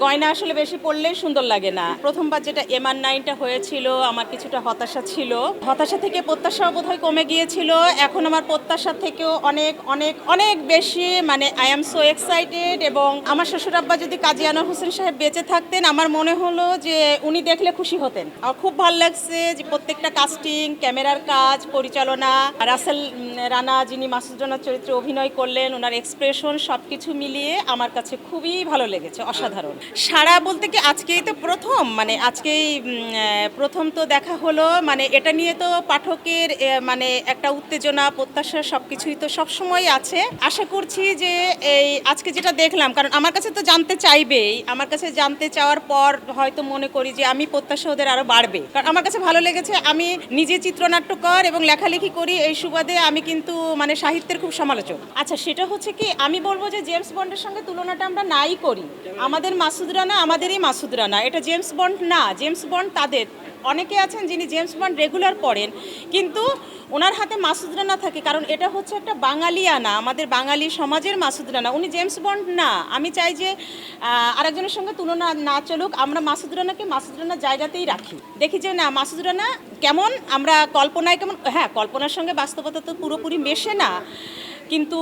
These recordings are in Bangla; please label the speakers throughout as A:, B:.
A: গয়না আসলে বেশি পড়লেই সুন্দর লাগে না। প্রথমবার যেটা MR9টা হয়েছিল আমার কিছুটা হতাশা ছিল। হতাশা থেকে প্রত্যাশাও বোধহয় কমে গিয়েছিল। এখন আমার প্রত্যাশা থেকেও অনেক অনেক অনেক বেশি আই অ্যাম সো এক্সাইটেড। এবং আমার শ্বশুর আব্বা যদি কাজী আনোয়ার হোসেন সাহেব বেঁচে থাকতেন, আমার মনে হলো যে উনি দেখলে খুশি হতেন। আমার খুব ভালো লাগছে যে প্রত্যেকটা কাস্টিং, ক্যামেরার কাজ, পরিচালনা, রাসেল রানা যিনি মাসুদ রানার চরিত্রে অভিনয় করলেন, ওনার এক্সপ্রেশন সবকিছু মিলিয়ে আমার কাছে খুবই ভালো লেগেছে, অসাধারণ। সারা বলতে কি আজকেই তো প্রথম, প্রথম তো দেখা হলো, এটা নিয়ে তো পাঠকের একটা উত্তেজনা, প্রত্যাশা সবকিছুই তো সবসময় আছে। আশা করছি যে এই আজকে যেটা দেখলাম, কারণ আমার কাছে তো জানতে চাইবেই, আমার কাছে জানতে চাওয়ার পর হয়তো মনে করি যে আমি প্রত্যাশা ওদের আরো বাড়বে, কারণ আমার কাছে ভালো লেগেছে। আমি নিজে চিত্রনাট্যকার এবং লেখালেখি করি, এই সুবাদে আমি কিন্তু সাহিত্যের খুব সমালোচক। আচ্ছা, সেটা হচ্ছে কি, আমি বলবো যে জেমস বন্ডের সঙ্গে তুলনাটা আমরা নাই করি। আমাদের মাসুদ রানা আমাদেরই মাসুদ রানা, এটা জেমস বন্ড না। জেমস বন্ড তাদের অনেকে আছেন যিনি জেমস বন্ড রেগুলার পড়েন, কিন্তু ওনার হাতে মাসুদ রানা থাকে, কারণ এটা হচ্ছে একটা বাঙালিয়ানা, আমাদের বাঙালি সমাজের মাসুদ রানা। উনি জেমস বন্ড না। আমি চাই যে আরেকজনের সঙ্গে তুলনা না চলুক, আমরা মাসুদ রানাকে মাসুদ রানার জায়গাতেই রাখি। দেখি যে না, মাসুদ রানা কেমন, আমরা কল্পনায় কেমন, হ্যাঁ কল্পনার সঙ্গে বাস্তবতা তো পুরোপুরি মেশে না, কিন্তু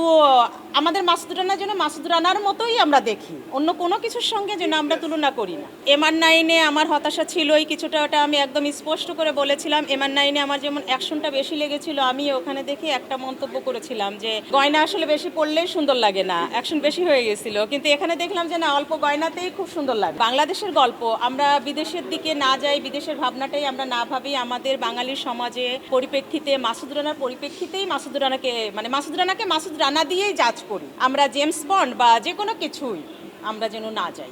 A: আমাদের মাসুদ রানা যেন মাসুদ রানার মতোই আমরা দেখি, অন্য কোনো কিছুর সঙ্গে যেন আমরা তুলনা করি না। MR9-এ আমার হতাশা ছিলই কিছুটা, ওটা আমি একদম স্পষ্ট করে বলেছিলাম। MR9-এ আমার যেমন অ্যাকশনটা বেশি লেগেছিল, আমি ওখানে দেখে একটা মন্তব্য করেছিলাম যে গয়না আসলে বেশি পড়লেই সুন্দর লাগে না, অ্যাকশন বেশি হয়ে গেছিল। কিন্তু এখানে দেখলাম যে না, অল্প গয়নাতেই খুব সুন্দর লাগে। বাংলাদেশের গল্প, আমরা বিদেশের দিকে না যাই, বিদেশের ভাবনাটাই আমরা না ভাবি, আমাদের বাঙালি সমাজে পরিপ্রেক্ষিতে মাসুদ রানার পরিপ্রেক্ষিতেই মাসুদ রানাকে মাসুদ রানা দিয়েই জাজ করি। আমরা জেমস বন্ড বা যে কোনো কিছুই আমরা যেন না যাই।